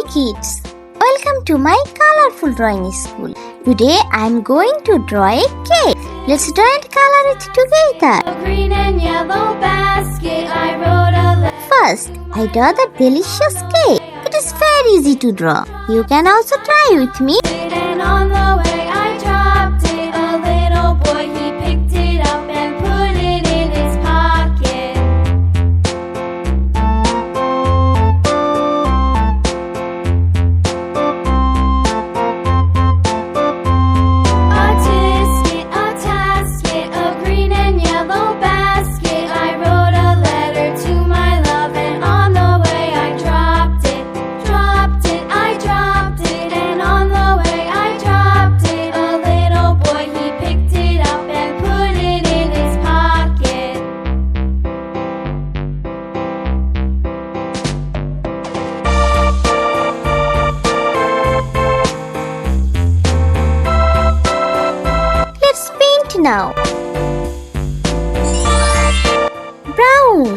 Hi kids, welcome to my colorful drawing school. Today I am going to draw a cake. Let's draw and color it together. A green and yellow basket, I wrote a letter. First, I draw the delicious cake. It is very easy to draw. You can also try with me. And on the way I dropped it. A little boy, he picked it up and put it in his pocket. A tisket, a tasket, a green and yellow basket. I wrote a letter to my love, and on the way I dropped it. I dropped it, and on the way I dropped it. A little boy, he picked it up and put it in his pocket. Let's paint now. Brown.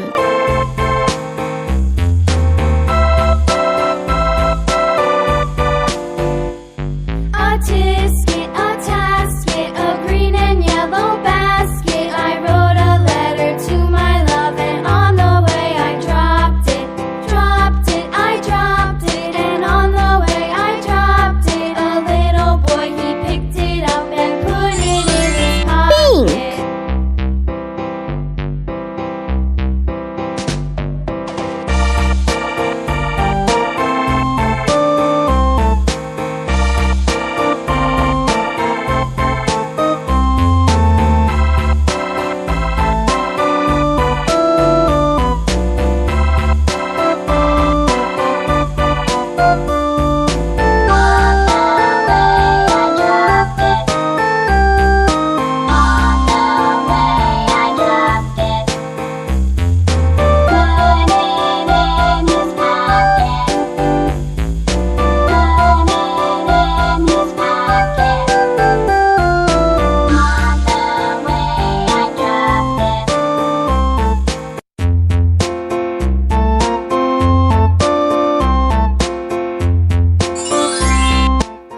A tisket, a tasket, a green and yellow basket. I wrote a letter to my love, and on the way I dropped it. I dropped it, and on the way I dropped it. A little boy, he picked it up and put it in his pocket.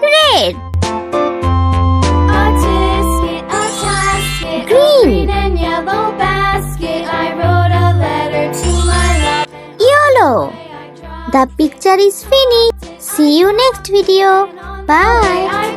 Red. A tisket, a tasket, Green. a green and yellow basket. I wrote a letter to my love. Yellow. The picture is finished. See you next video. Bye. I